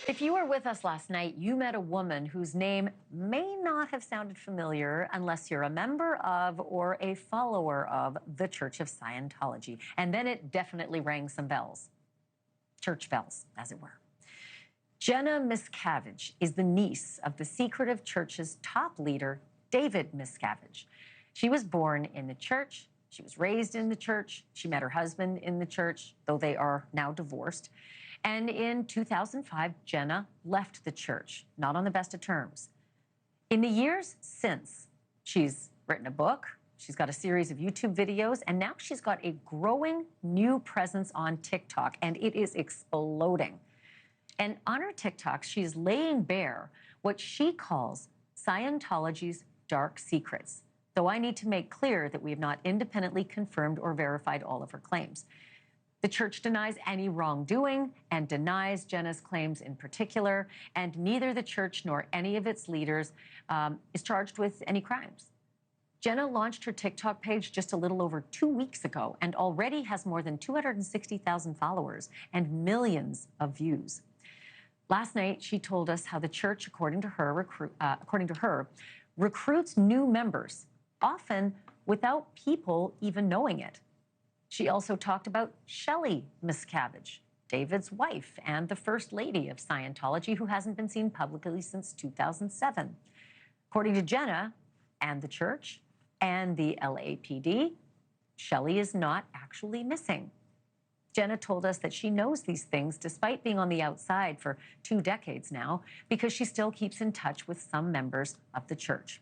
If you were with us last night, you met a woman whose name may not have sounded familiar unless you're a member of or a follower of the Church of Scientology. And then it definitely rang some bells. Church bells, as it were. Jenna Miscavige is the niece of the secretive church's top leader, David Miscavige. She was born in the church. She was raised in the church. She met her husband in the church, though they are now divorced. And in 2005, Jenna left the church, not on the best of terms. In the years since, she's written a book, she's got a series of YouTube videos, and now she's got a growing new presence on TikTok, and it is exploding. And on her TikTok, she's laying bare what she calls Scientology's dark secrets, though I need to make clear that we have not independently confirmed or verified all of her claims. The church denies any wrongdoing and denies Jenna's claims in particular, and neither the church nor any of its leaders is charged with any crimes. Jenna launched her TikTok page just a little over 2 weeks ago and already has more than 260,000 followers and millions of views. Last night, she told us how the church, according to her, recruits new members, often without people even knowing it. She also talked about Ashleigh Miscavige, David's wife and the first lady of Scientology, who hasn't been seen publicly since 2007. According to Jenna and the church and the LAPD, Ashleigh is not actually missing. Jenna told us that she knows these things despite being on the outside for 2 decades now, because she still keeps in touch with some members of the church.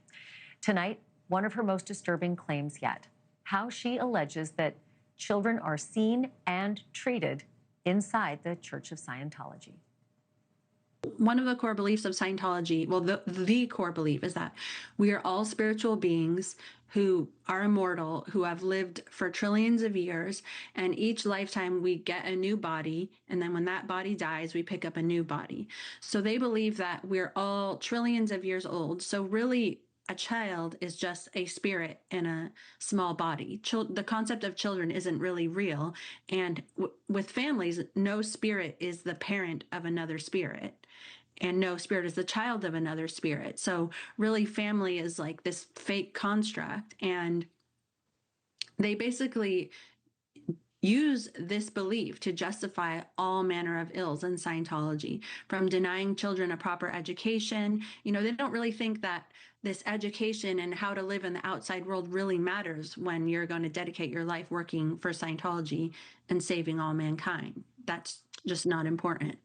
Tonight, one of her most disturbing claims yet, how she alleges that children are seen and treated inside the Church of Scientology. One of the core beliefs of Scientology, well, the core belief is that we are all spiritual beings who are immortal, who have lived for trillions of years, and each lifetime we get a new body, and then when that body dies, we pick up a new body. So they believe that we're all trillions of years old. So really, a child is just a spirit in a small body. The concept of children isn't really real. And with families, no spirit is the parent of another spirit, and no spirit is the child of another spirit. So really, family is like this fake construct. And they basically use this belief to justify all manner of ills in Scientology, from denying children a proper education. They don't really think that this education and how to live in the outside world really matters when you're going to dedicate your life working for Scientology and saving all mankind. That's just not important.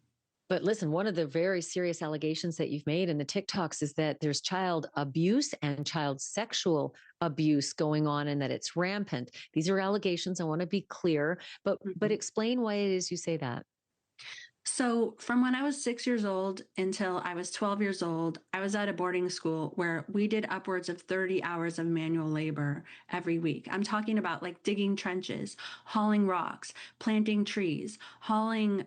But listen, one of the very serious allegations that you've made in the TikToks is that there's child abuse and child sexual abuse going on, and that it's rampant. These are allegations. I want to be clear, but explain why it is you say that. So from when I was 6 years old until I was 12 years old, I was at a boarding school where we did upwards of 30 hours of manual labor every week. I'm talking about like digging trenches, hauling rocks, planting trees, hauling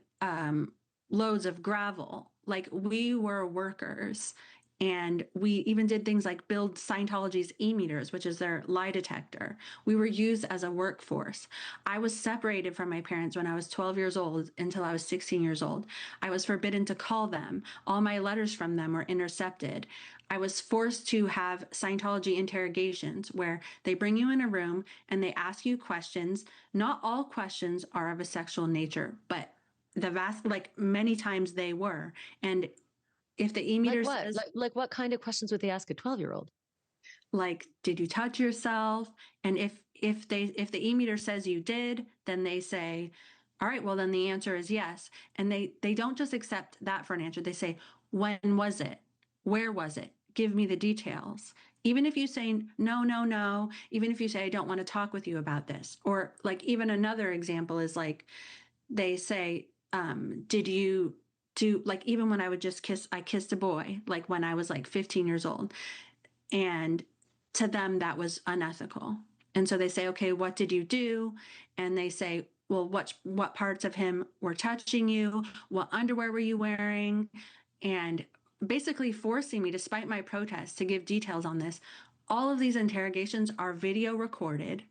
loads of gravel. Like, we were workers. And we even did things like build Scientology's e-meters, which is their lie detector. We were used as a workforce. I was separated from my parents when I was 12 years old until I was 16 years old. I was forbidden to call them. All my letters from them were intercepted. I was forced to have Scientology interrogations where they bring you in a room and they ask you questions. Not all questions are of a sexual nature, but many times they were. And if the e-meter says, like what kind of questions would they ask a 12-year-old? Like, did you touch yourself? And if the e-meter says you did, then they say, all right, well, then the answer is yes. And they don't just accept that for an answer. They say, when was it? Where was it? Give me the details. Even if you say no, even if you say, I don't want to talk with you about this. Or like, even another example is like, they say, did you do, like, even when I would just I kissed a boy, like when I was like 15 years old, and to them that was unethical. And so they say, okay, what did you do? And they say, well, what parts of him were touching you? What underwear were you wearing? And basically forcing me, despite my protest, to give details on this. All of these interrogations are video recorded.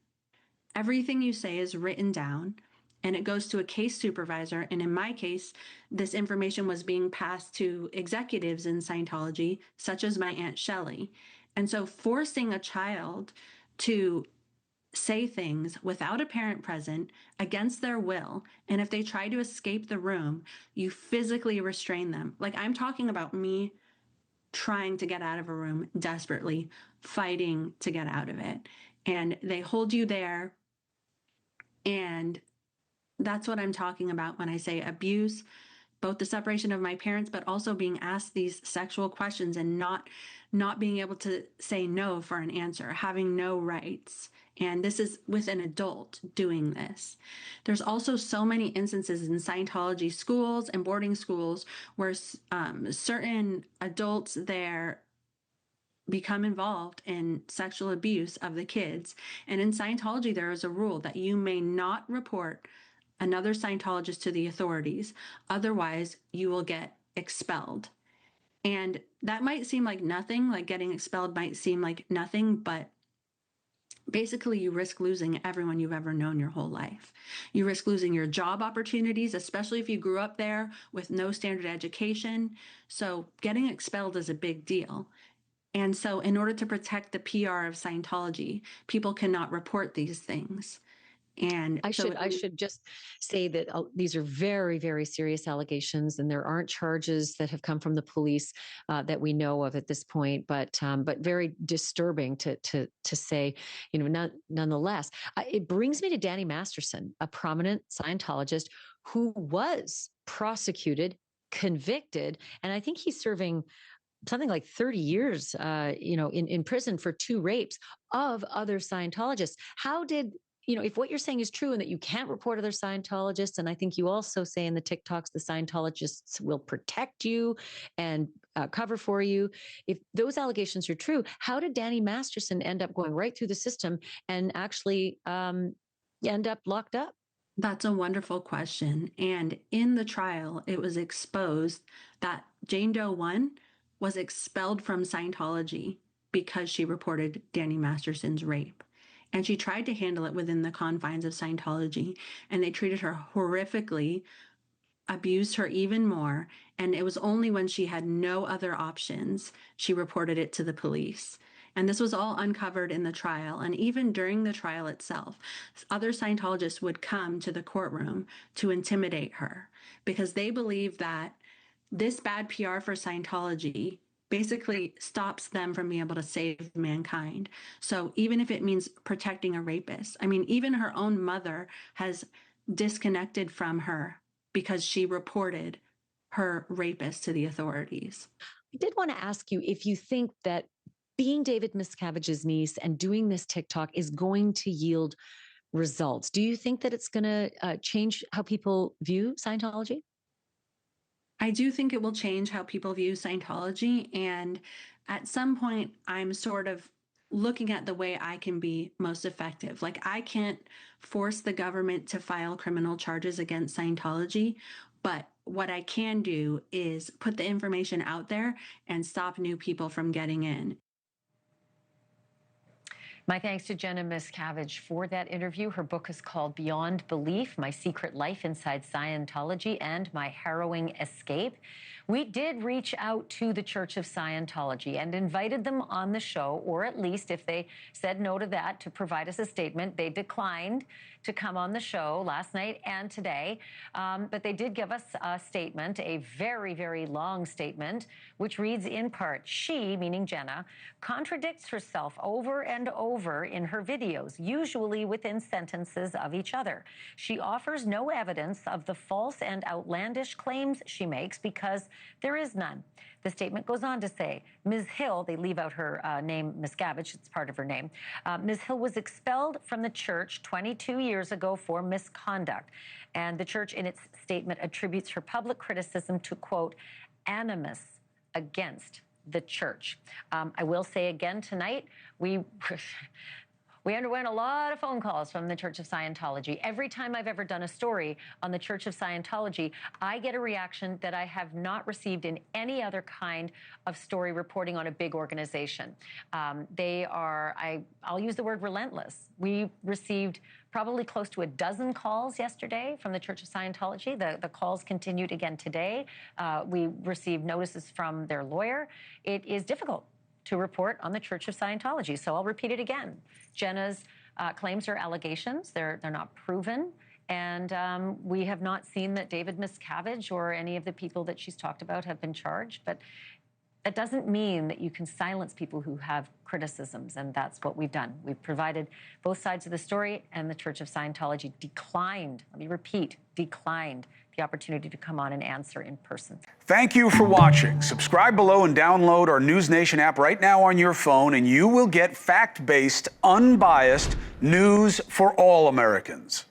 Everything you say is written down. and it goes to a case supervisor. And in my case, this information was being passed to executives in Scientology, such as my Aunt Shelley. And so forcing a child to say things without a parent present against their will, and if they try to escape the room, you physically restrain them. Like, I'm talking about me trying to get out of a room desperately, fighting to get out of it. And they hold you there. And that's what I'm talking about when I say abuse, both the separation of my parents, but also being asked these sexual questions and not being able to say no for an answer, having no rights. And this is with an adult doing this. There's also so many instances in Scientology schools and boarding schools where certain adults there become involved in sexual abuse of the kids. And in Scientology, there is a rule that you may not report another Scientologist to the authorities. Otherwise, you will get expelled. And that might seem like nothing, like getting expelled might seem like nothing, but basically you risk losing everyone you've ever known your whole life. You risk losing your job opportunities, especially if you grew up there with no standard education. So getting expelled is a big deal. And so in order to protect the PR of Scientology, people cannot report these things. And I should just say that these are very, very serious allegations, and there aren't charges that have come from the police that we know of at this point. But very disturbing to say, nonetheless. It brings me to Danny Masterson, a prominent Scientologist who was prosecuted, convicted, and I think he's serving something like 30 years, in prison for 2 rapes of other Scientologists. How did if what you're saying is true and that you can't report other Scientologists, and I think you also say in the TikToks, the Scientologists will protect you and cover for you. If those allegations are true, how did Danny Masterson end up going right through the system and actually end up locked up? That's a wonderful question. And in the trial, it was exposed that Jane Doe 1 was expelled from Scientology because she reported Danny Masterson's rape. And she tried to handle it within the confines of Scientology, and they treated her horrifically, abused her even more. And it was only when she had no other options, she reported it to the police. And this was all uncovered in the trial. And even during the trial itself, other Scientologists would come to the courtroom to intimidate her because they believe that this bad PR for Scientology basically stops them from being able to save mankind. So even if it means protecting a rapist, I mean, even her own mother has disconnected from her because she reported her rapist to the authorities. I did want to ask you if you think that being David Miscavige's niece and doing this TikTok is going to yield results. Do you think that it's going to change how people view Scientology? I do think it will change how people view Scientology. And at some point, I'm sort of looking at the way I can be most effective. Like, I can't force the government to file criminal charges against Scientology, but what I can do is put the information out there and stop new people from getting in. My thanks to Jenna Miscavige for that interview. Her book is called Beyond Belief, My Secret Life Inside Scientology and My Harrowing Escape. We did reach out to the Church of Scientology and invited them on the show, or at least if they said no to that, to provide us a statement. They declined to come on the show last night and today, but they did give us a statement, a very, very long statement, which reads in part, she, meaning Jenna, contradicts herself over and over in her videos, usually within sentences of each other. She offers no evidence of the false and outlandish claims she makes because there is none. The statement goes on to say, Ms. Hill, they leave out her name, Miscavige, it's part of her name. Ms. Hill was expelled from the church 22 years ago for misconduct. And the church, in its statement, attributes her public criticism to, quote, animus against the church. I will say again tonight, we We underwent a lot of phone calls from the Church of Scientology. Every time I've ever done a story on the Church of Scientology, I get a reaction that I have not received in any other kind of story reporting on a big organization. They are, I'll use the word relentless. We received probably close to a dozen calls yesterday from the Church of Scientology. The calls continued again today. We received notices from their lawyer. It is difficult to report on the Church of Scientology. So I'll repeat it again. Jenna's claims are allegations. They're not proven. And we have not seen that David Miscavige or any of the people that she's talked about have been charged. But that doesn't mean that you can silence people who have criticisms, and that's what we've done. We've provided both sides of the story, and the Church of Scientology declined, let me repeat, declined the opportunity to come on and answer in person. Thank you for watching. Subscribe below and download our NewsNation app right now on your phone, and you will get fact-based, unbiased news for all Americans.